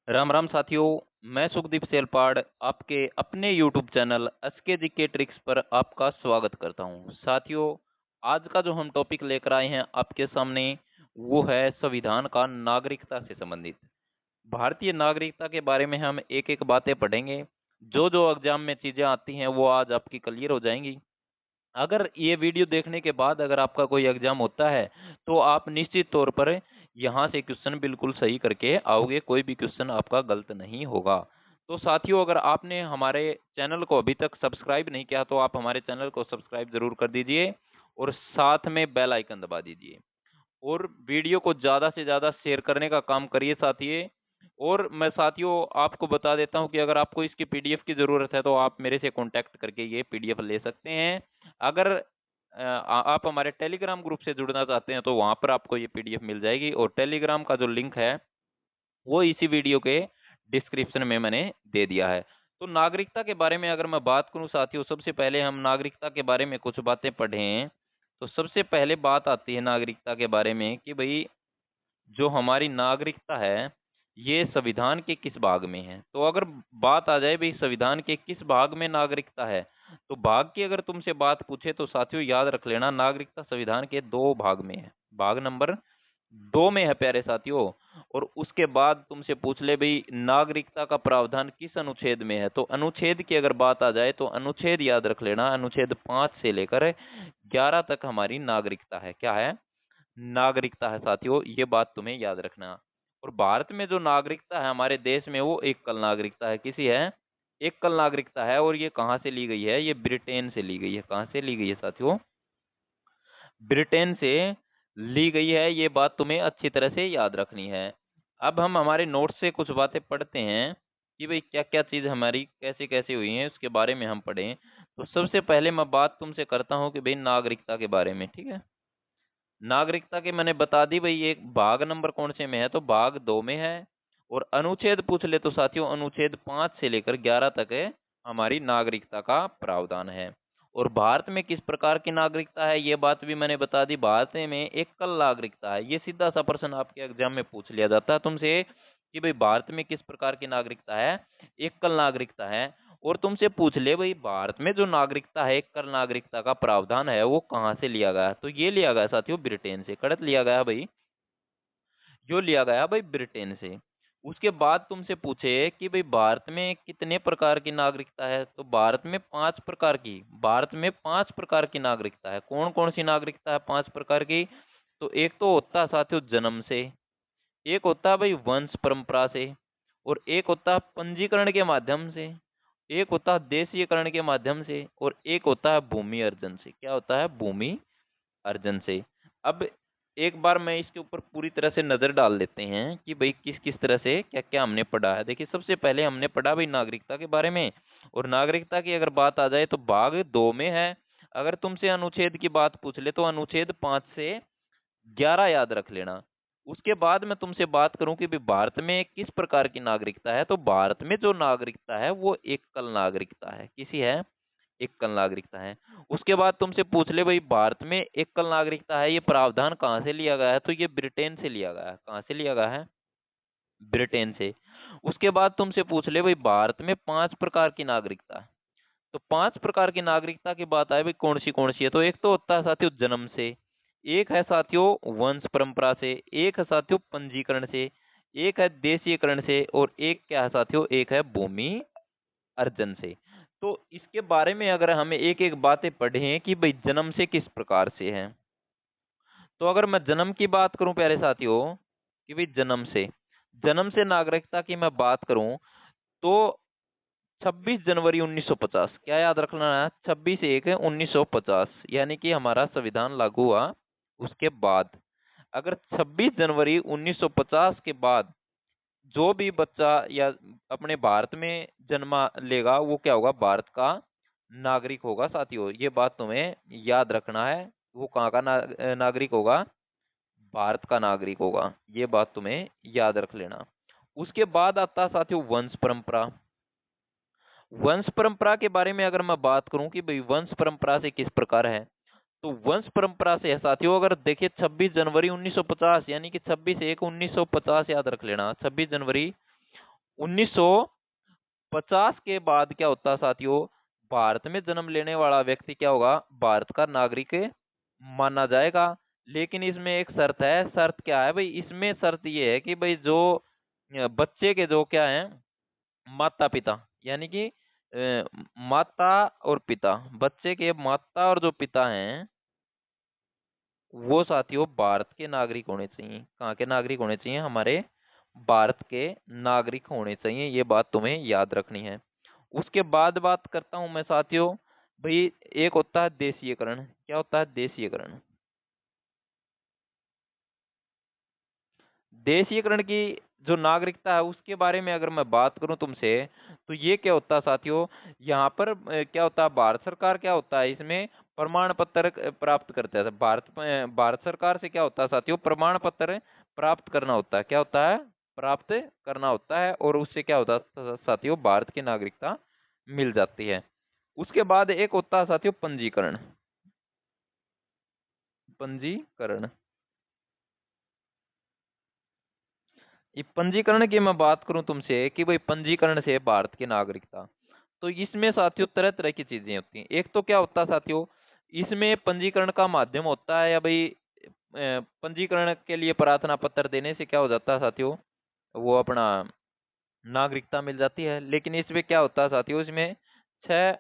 राम राम साथियों। मैं सुखदीप सेलपाड़ आपके अपने YouTube channel SK GK tricks पर आपका स्वागत करता हूं। साथियों, आज का जो हम टॉपिक लेकर आए हैं आपके सामने वो है संविधान का नागरिकता से संबंधित। भारतीय नागरिकता के बारे में हम एक एक बातें पढ़ेंगे। जो जो एग्जाम में चीजें आती हैं वो आज आपकी क्लियर हो जाएंगी। अगर ये वीडियो देखने के बाद अगर आपका कोई एग्जाम होता है तो आप निश्चित तौर पर यहाँ से क्वेश्चन बिल्कुल सही करके आओगे, कोई भी क्वेश्चन आपका गलत नहीं होगा। तो साथियों, अगर आपने हमारे चैनल को अभी तक सब्सक्राइब नहीं किया तो आप हमारे चैनल को सब्सक्राइब जरूर कर दीजिए और साथ में बेल आइकन दबा दीजिए और वीडियो को ज़्यादा से ज़्यादा शेयर करने का काम करिए साथियों। और मैं साथियों आपको बता देता हूं कि अगर आपको इसकी पीडीएफ की ज़रूरत है तो आप मेरे से कांटेक्ट करके ये पीडीएफ ले सकते हैं। अगर आप हमारे टेलीग्राम ग्रुप से जुड़ना चाहते हैं तो वहां पर आपको ये पीडीएफ मिल जाएगी और टेलीग्राम का जो लिंक है वो इसी वीडियो के डिस्क्रिप्शन में मैंने दे दिया है। तो नागरिकता के बारे में अगर मैं बात करूं साथियों, सबसे पहले हम नागरिकता के बारे में कुछ बातें पढ़ें। तो सबसे पहले बात आती है नागरिकता के बारे में कि भाई जो हमारी नागरिकता है ये संविधान के किस भाग में है। तो अगर बात आ जाए भाई संविधान के किस भाग में नागरिकता है, तो भाग की अगर तुमसे बात पूछे तो साथियों याद रख लेना नागरिकता संविधान के दो भाग में है। भाग नंबर दो में है प्यारे साथियों। और उसके बाद तुमसे पूछ ले भाई नागरिकता का प्रावधान किस अनुच्छेद में है, तो अनुच्छेद की अगर बात आ जाए तो अनुच्छेद याद रख लेना, अनुच्छेद 5 से लेकर 11 तक हमारी नागरिकता है। क्या है? नागरिकता है साथियों, ये बात तुम्हें याद रखना। और भारत में जो नागरिकता है हमारे देश में वो एकल नागरिकता है। किसी है? एकल नागरिकता है। और ये कहाँ से ली गई है? ये ब्रिटेन से ली गई है। कहाँ से ली गई है साथियों? ब्रिटेन से ली गई है। ये बात तुम्हें अच्छी तरह से याद रखनी है। अब हम हमारे नोट्स से कुछ बातें पढ़ते हैं कि भाई क्या क्या चीज़ हमारी कैसे कैसे हुई है उसके बारे में हम पढ़ें। तो सबसे पहले मैं बात तुमसे करता हूँ कि भाई नागरिकता के बारे में, ठीक है। नागरिकता के मैंने बता दी भाई एक भाग नंबर कौन से में है, तो भाग 2 में है। और अनुच्छेद पूछ ले तो साथियों अनुच्छेद 5 से लेकर 11 तक है हमारी नागरिकता का प्रावधान है। और भारत में किस प्रकार की नागरिकता है ये बात भी मैंने बता दी। भारत में एकल नागरिकता है। ये सीधा सा प्रश्न आपके एग्जाम में पूछ लिया जाता है तुमसे कि भाई भारत में किस प्रकार की नागरिकता है? एकल नागरिकता है। और तुमसे पूछ ले भाई भारत में जो नागरिकता है एकल नागरिकता का प्रावधान है वो कहाँ से लिया गया है, तो ये लिया गया साथियों ब्रिटेन से। कड़त लिया गया भाई, जो लिया गया भाई ब्रिटेन से। उसके बाद तुमसे पूछे कि भाई भारत में कितने प्रकार की नागरिकता है, तो भारत में 5 प्रकार की। भारत में 5 प्रकार की नागरिकता है। कौन कौन सी नागरिकता है 5 प्रकार की? तो एक तो होता है साथियों जन्म से, एक होता है भाई वंश परंपरा से, और एक होता है पंजीकरण के माध्यम से, एक होता है देशीयकरण के माध्यम से, और एक होता है भूमि अर्जन से। क्या होता है? भूमि अर्जन से। अब एक बार मैं इसके ऊपर पूरी तरह से नजर डाल लेते हैं कि भाई किस किस तरह से क्या क्या हमने पढ़ा है। देखिए सबसे पहले हमने पढ़ा भाई नागरिकता के बारे में। और नागरिकता की अगर बात आ जाए तो भाग 2 में है। अगर तुमसे अनुच्छेद की बात पूछ ले तो अनुच्छेद 5 से 11 याद रख लेना। उसके बाद मैं तुमसे बात करूं कि भाई भारत में किस प्रकार की नागरिकता है, तो भारत में जो नागरिकता है वो एकल नागरिकता है। किसी है? एकल नागरिकता है। उसके बाद तुमसे पूछ ले भाई भारत में एकल नागरिकता है ये प्रावधान कहाँ से लिया गया है, तो ये ब्रिटेन से लिया गया है। कहाँ से लिया गया है? ब्रिटेन से। उसके बाद तुमसे पूछ ले भाई भारत में 5 प्रकार की नागरिकता है। तो 5 प्रकार की नागरिकता की बात आए भाई कौन सी है, तो एक तो होता है साथियों जन्म से, एक है साथियों वंश परंपरा से, एक है साथियों पंजीकरण से, एक है देशीयकरण से, और एक क्या है साथियों, एक है भूमि अर्जन से। तो इसके बारे में अगर हमें एक एक बातें पढ़ें कि भाई जन्म से किस प्रकार से है, तो अगर मैं जन्म की बात करूं प्यारे साथियों कि भाई जन्म से नागरिकता की मैं बात करूं तो 26 जनवरी 1950, क्या याद रखना है? 26/1/1950 यानी कि हमारा संविधान लागू हुआ उसके बाद। अगर 26 जनवरी 1950 के बाद जो भी बच्चा या अपने भारत में जन्मा लेगा वो क्या होगा? भारत का नागरिक होगा साथियों। ये बात तुम्हें याद रखना है। वो कहाँ का नागरिक होगा? भारत का नागरिक होगा। ये बात तुम्हें याद रख लेना। उसके बाद आता है साथियों वंश परंपरा। वंश परंपरा के बारे में अगर मैं बात करूं कि भाई वंश परंपरा से किस प्रकार है, तो वंश परंपरा से है साथियों। अगर देखिए 26 जनवरी 1950 यानी कि 26/1/1950 याद रख लेना। 26 जनवरी 1950 के बाद क्या होता है साथियों, भारत में जन्म लेने वाला व्यक्ति क्या होगा, भारत का नागरिक माना जाएगा। लेकिन इसमें एक शर्त है, शर्त क्या है भाई, इसमें शर्त ये है कि भाई जो बच्चे के जो क्या है माता पिता, यानी कि माता और पिता, बच्चे के माता और जो पिता हैं वो साथियों भारत के नागरिक होने चाहिए। कहाँ के नागरिक होने चाहिए, हमारे भारत के नागरिक होने चाहिए, ये बात तुम्हें याद रखनी है। उसके बाद बात करता हूं मैं साथियों, भाई एक होता है देशीयकरण। क्या होता है देशीयकरण? देशीयकरण की जो नागरिकता है उसके बारे में अगर मैं बात करूं तुमसे, तो ये क्या होता है साथियों, यहाँ पर क्या होता है, भारत सरकार क्या होता है इसमें प्रमाण पत्र प्राप्त करता है। भारत सरकार से क्या होता है साथियों, प्रमाण पत्र प्राप्त करना होता है। क्या होता है, प्राप्त करना होता है, और उससे क्या होता है साथियों, भारत की नागरिकता मिल जाती है। उसके बाद एक होता है साथियों पंजीकरण। पंजीकरण, ये पंजीकरण की मैं बात करूं तुमसे कि भाई पंजीकरण से भारत की नागरिकता, तो इसमें साथियों तरह तरह की चीजें होती हैं। एक तो क्या होता है साथियों, इसमें पंजीकरण का माध्यम होता है या भाई पंजीकरण के लिए प्रार्थना पत्र देने से क्या हो जाता है साथियों, वो अपना नागरिकता मिल जाती है। लेकिन इसमें क्या होता है साथियों, इसमें 6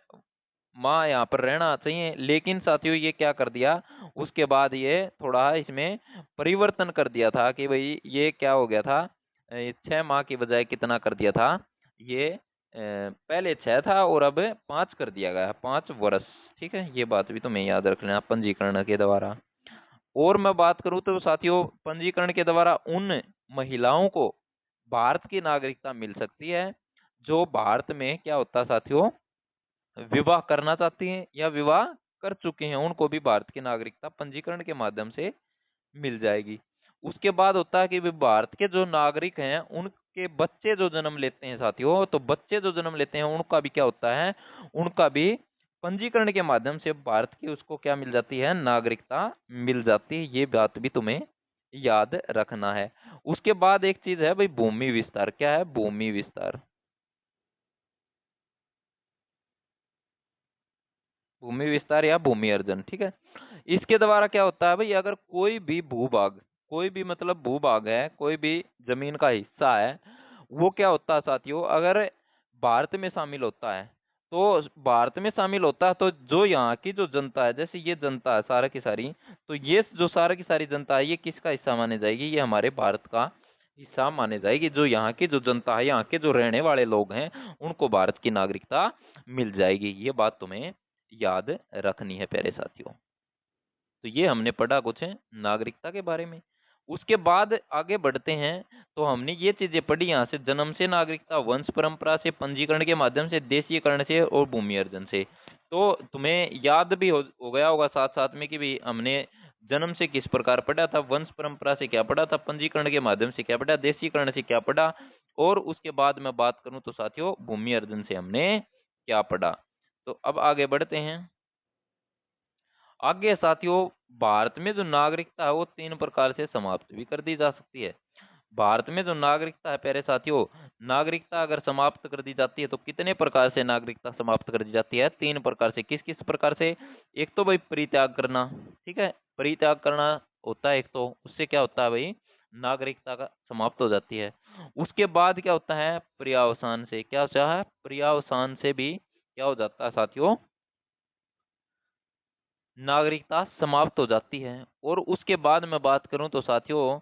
माह यहाँ पर रहना चाहिए। लेकिन साथियों ये क्या कर दिया, उसके बाद ये थोड़ा इसमें परिवर्तन कर दिया था कि भाई ये क्या हो गया था, 6 माह की बजाय कितना कर दिया था, ये पहले 6 था और अब 5 कर दिया गया, 5 वर्ष। ठीक है, ये बात भी तुम्हें याद रख लेना पंजीकरण के द्वारा। और मैं बात करूं तो साथियों पंजीकरण के द्वारा उन महिलाओं को भारत की नागरिकता मिल सकती है जो भारत में क्या होता है साथियों, विवाह करना चाहती हैं या विवाह कर चुके हैं, उनको भी भारत की नागरिकता पंजीकरण के माध्यम से मिल जाएगी। उसके बाद होता है कि वे भारत के जो नागरिक हैं उनके बच्चे जो जन्म लेते हैं साथियों, तो बच्चे जो जन्म लेते हैं उनका भी क्या होता है, उनका भी पंजीकरण के माध्यम से भारत की उसको क्या मिल जाती है, नागरिकता मिल जाती है। ये बात भी तुम्हें याद रखना है। उसके बाद एक चीज है भाई भूमि विस्तार। क्या है, भूमि विस्तार। भूमि विस्तार या भूमि अर्जन, ठीक है। इसके द्वारा क्या होता है भाई, अगर कोई भी भूभाग, कोई भी मतलब भूभाग है, कोई भी जमीन का हिस्सा है, वो क्या होता है साथियों, अगर भारत में शामिल होता है, तो भारत में शामिल होता है तो जो यहाँ की जो जनता है, जैसे ये जनता है सारा की सारी, तो ये जो सारा की सारी जनता है ये किसका हिस्सा माने जाएगी, ये हमारे भारत का हिस्सा माने जाएगी। जो यहाँ की जो जनता है, यहाँ के जो रहने वाले लोग हैं, उनको भारत की नागरिकता मिल जाएगी। ये बात तुम्हें याद रखनी है प्यारे साथियों। तो ये हमने पढ़ा कुछ नागरिकता के बारे में। उसके बाद आगे बढ़ते हैं, तो हमने ये चीजें पढ़ी यहाँ से, जन्म से नागरिकता, वंश परंपरा से, पंजीकरण के माध्यम से, देशीयकरण से और भूमि अर्जन से। तो तुम्हें याद भी हो गया होगा साथ साथ में कि भी हमने जन्म से किस प्रकार पढ़ा था, वंश परंपरा से क्या पढ़ा था, पंजीकरण के माध्यम से क्या पढ़ा, देशीकरण से क्या पढ़ा, और उसके बाद मैं बात करूं तो साथियों भूमि अर्जन से हमने क्या पढ़ा। तो अब आगे बढ़ते हैं। आगे साथियों भारत में जो नागरिकता है वो 3 प्रकार से समाप्त भी कर दी जा सकती है। भारत में जो नागरिकता है प्यारे साथियों, नागरिकता अगर समाप्त कर दी जाती है तो कितने प्रकार से नागरिकता समाप्त कर दी जाती है, 3 प्रकार से। किस किस प्रकार से? एक तो भाई परित्याग करना, ठीक है, परित्याग करना होता है एक, तो उससे क्या होता है भाई, नागरिकता का समाप्त हो जाती है। उसके बाद क्या होता है, पर्यावसान से। क्या होता है, पर्यावसान से भी क्या हो जाता है साथियों, नागरिकता समाप्त हो जाती है। और उसके बाद मैं बात करूं तो साथियों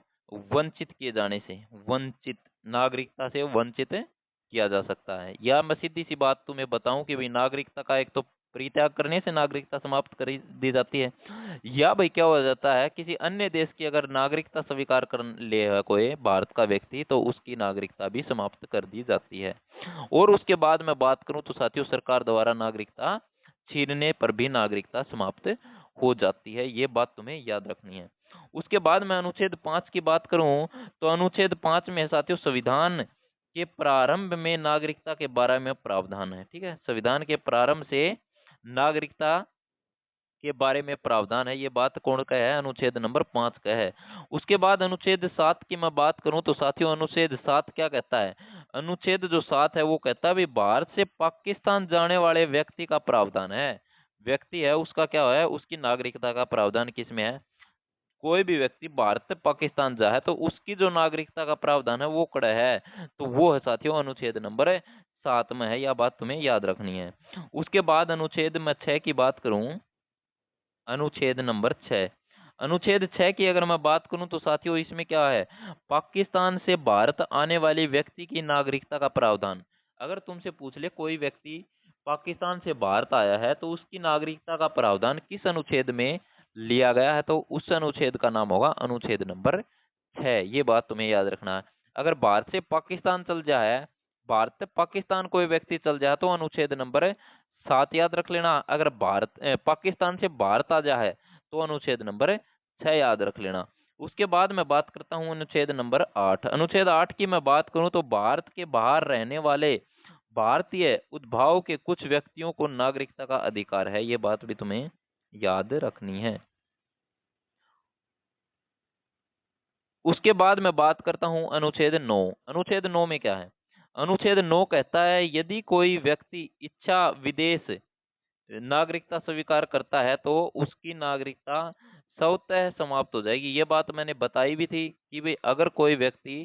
वंचित किए जाने से, वंचित, नागरिकता से वंचित किया जा सकता है। या मैं सीधी सी बात तुम्हें बताऊं कि भाई नागरिकता का एक तो परित्याग करने से नागरिकता समाप्त कर दी जाती है, या भाई क्या हो जाता है, किसी अन्य देश की अगर नागरिकता स्वीकार कर ले है कोई भारत का व्यक्ति, तो उसकी नागरिकता भी समाप्त कर दी जाती है। और उसके बाद मैं बात करूं तो साथियों सरकार द्वारा नागरिकता छीनने पर भी नागरिकता समाप्त हो जाती है। ये बात तुम्हें याद रखनी है। उसके बाद मैं अनुच्छेद 5 की बात करूं तो अनुच्छेद 5 में साथियों संविधान के प्रारंभ में नागरिकता के बारे में प्रावधान है। ठीक है, संविधान के प्रारंभ से नागरिकता के बारे में प्रावधान है। ये बात कौन का है, अनुच्छेद नंबर 5 का है। उसके बाद अनुच्छेद 7 की मैं बात करूं तो साथियों अनुच्छेद 7 क्या कहता है, अनुच्छेद जो 7 है वो कहता है भाई भारत से पाकिस्तान जाने वाले व्यक्ति का प्रावधान है। व्यक्ति है उसका क्या है, उसकी नागरिकता का प्रावधान किस में है। कोई भी व्यक्ति भारत से पाकिस्तान जाए तो उसकी जो नागरिकता का प्रावधान है वो कड़ा है, तो वो है साथियों अनुच्छेद नंबर 7 में है। यह बात तुम्हें याद रखनी है। उसके बाद अनुच्छेद में 6 की बात करूं, अनुच्छेद नंबर 6, अनुच्छेद 6 की अगर मैं बात करूं तो साथियों इसमें क्या है, पाकिस्तान से भारत आने वाले व्यक्ति की नागरिकता का प्रावधान। अगर तुमसे पूछ ले कोई व्यक्ति पाकिस्तान से भारत आया है तो उसकी नागरिकता का प्रावधान किस अनुच्छेद में लिया गया है, तो उस अनुच्छेद का नाम होगा अनुच्छेद नंबर 6। ये बात तुम्हें याद रखना है। अगर भारत से पाकिस्तान चल जाए, भारत से पाकिस्तान कोई व्यक्ति चल जाए तो अनुच्छेद नंबर 7 याद रख लेना। अगर पाकिस्तान से भारत आ जाए तो अनुच्छेद नंबर 6 याद रख लेना। उसके बाद मैं बात करता हूं अनुच्छेद नंबर 8। अनुच्छेद 8 की मैं बात करूं तो भारत के बाहर रहने वाले भारतीय उद्भाव के कुछ व्यक्तियों को नागरिकता का अधिकार है। ये बात भी तुम्हें याद रखनी है। उसके बाद मैं बात करता हूं अनुच्छेद 9। अनुच्छेद 9 में क्या है, अनुच्छेद 9 कहता है यदि कोई व्यक्ति इच्छा विदेश नागरिकता स्वीकार करता है तो उसकी नागरिकता स्वतः समाप्त हो जाएगी। ये बात मैंने बताई भी थी कि भाई अगर कोई व्यक्ति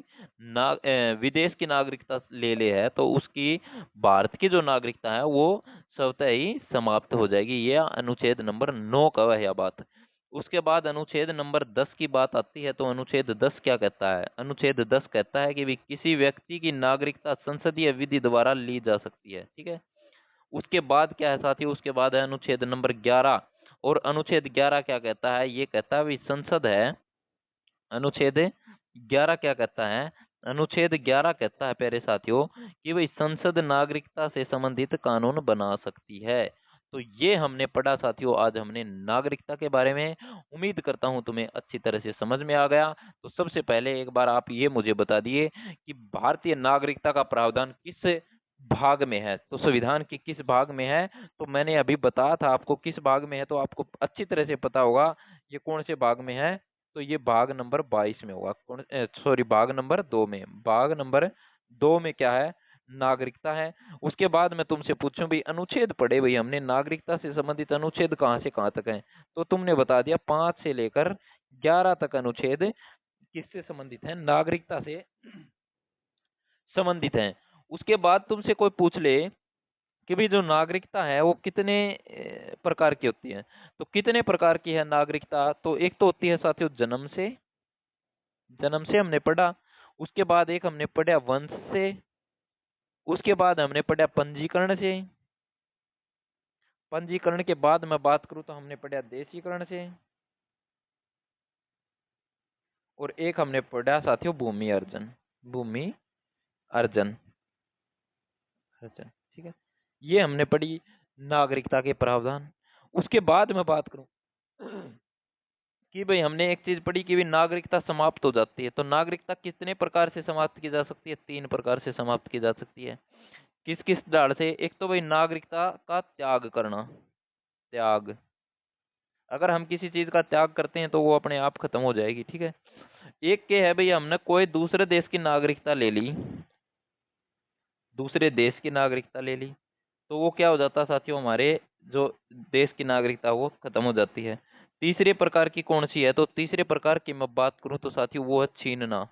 विदेश की नागरिकता ले है तो उसकी भारत की जो नागरिकता है वो स्वतः ही समाप्त हो जाएगी। ये अनुच्छेद नंबर 9 का है यह बात। उसके बाद अनुच्छेद नंबर 10 की बात आती है तो अनुच्छेद 10 क्या कहता है, अनुच्छेद 10 कहता है कि भी किसी व्यक्ति की नागरिकता संसदीय विधि द्वारा ली जा सकती है। ठीक है। उसके बाद क्या है साथियों, उसके बाद है अनुच्छेद नंबर 11। और अनुच्छेद 11 क्या कहता है, ये कहता है भी संसद है, अनुच्छेद 11 क्या कहता है, अनुच्छेद 11 कहता है प्यारे साथियों कि भाई संसद नागरिकता से संबंधित कानून बना सकती है। तो ये हमने पढ़ा साथियों, आज हमने नागरिकता के बारे में। उम्मीद करता हूं तुम्हें अच्छी तरह से समझ में आ गया। तो सबसे पहले एक बार आप ये मुझे बता दिए कि भारतीय नागरिकता का प्रावधान किस भाग में है, तो संविधान के किस भाग में है। तो मैंने अभी बताया था आपको किस भाग में है, तो आपको अच्छी तरह से पता होगा ये कौन से भाग में है। तो ये भाग नंबर 22 में होगा, सॉरी भाग नंबर 2 में। भाग नंबर 2 में क्या है, नागरिकता है। उसके बाद मैं तुमसे पूछूं भाई अनुच्छेद पढ़े भाई हमने, नागरिकता से संबंधित अनुच्छेद कहाँ से कहाँ तक है, तो तुमने बता दिया 5 से लेकर 11 तक अनुच्छेद किससे संबंधित है, नागरिकता से संबंधित है। उसके बाद तुमसे कोई पूछ ले कि भाई जो नागरिकता है वो कितने प्रकार की होती है, तो कितने प्रकार की है नागरिकता, तो एक तो होती है साथियों जन्म से, जन्म से हमने पढ़ा। उसके बाद एक हमने पढ़ा वंश से। उसके बाद हमने पढ़ा पंजीकरण से। पंजीकरण के बाद मैं बात करूं तो हमने पढ़ा देशीकरण से। और एक हमने पढ़ा साथियों भूमि अर्जन, भूमि अर्जन अर्जन। ठीक है, ये हमने पढ़ी नागरिकता के प्रावधान। उसके बाद मैं बात करूं कि भाई हमने एक चीज पढ़ी कि भाई नागरिकता समाप्त हो जाती है, तो नागरिकता कितने प्रकार से समाप्त की जा सकती है, 3 प्रकार से समाप्त की जा सकती है। किस किस ढाल से, एक तो भाई नागरिकता का त्याग करना, त्याग, अगर हम किसी चीज का त्याग करते हैं तो वो अपने आप खत्म हो जाएगी। ठीक है। एक के है भाई हमने कोई दूसरे देश की नागरिकता ले ली, दूसरे देश की नागरिकता ले ली, तो वो क्या हो जाता है साथियों, हमारे जो देश की नागरिकता वो खत्म हो जाती है। तीसरे प्रकार की कौन सी है, तो तीसरे प्रकार की मैं बात करूं तो साथियों वो है छीनना,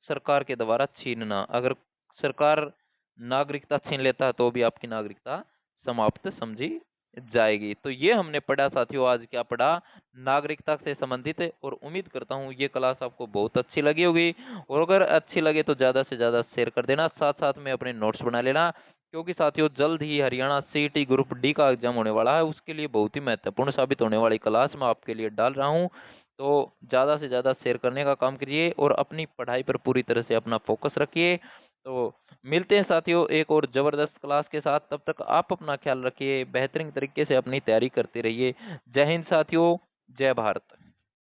सरकार के द्वारा छीनना। अगर सरकार नागरिकता छीन लेता है तो भी आपकी नागरिकता समाप्त समझी जाएगी। तो ये हमने पढ़ा साथियों, आज क्या पढ़ा, नागरिकता से संबंधित। और उम्मीद करता हूँ ये क्लास आपको बहुत अच्छी लगी होगी, और अगर अच्छी लगे तो ज्यादा से ज्यादा शेयर कर देना, साथ साथ में अपने नोट्स बना लेना, क्योंकि साथियों जल्द ही हरियाणा सीईटी ग्रुप डी का एग्जाम होने वाला है, उसके लिए बहुत ही महत्वपूर्ण साबित होने वाली क्लास मैं आपके लिए डाल रहा हूँ। तो ज़्यादा से ज़्यादा शेयर करने का काम कीजिए और अपनी पढ़ाई पर पूरी तरह से अपना फोकस रखिए। तो मिलते हैं साथियों एक और ज़बरदस्त क्लास के साथ, तब तक आप अपना ख्याल रखिए, बेहतरीन तरीके से अपनी तैयारी करते रहिए। जय हिंद साथियों, जय भारत।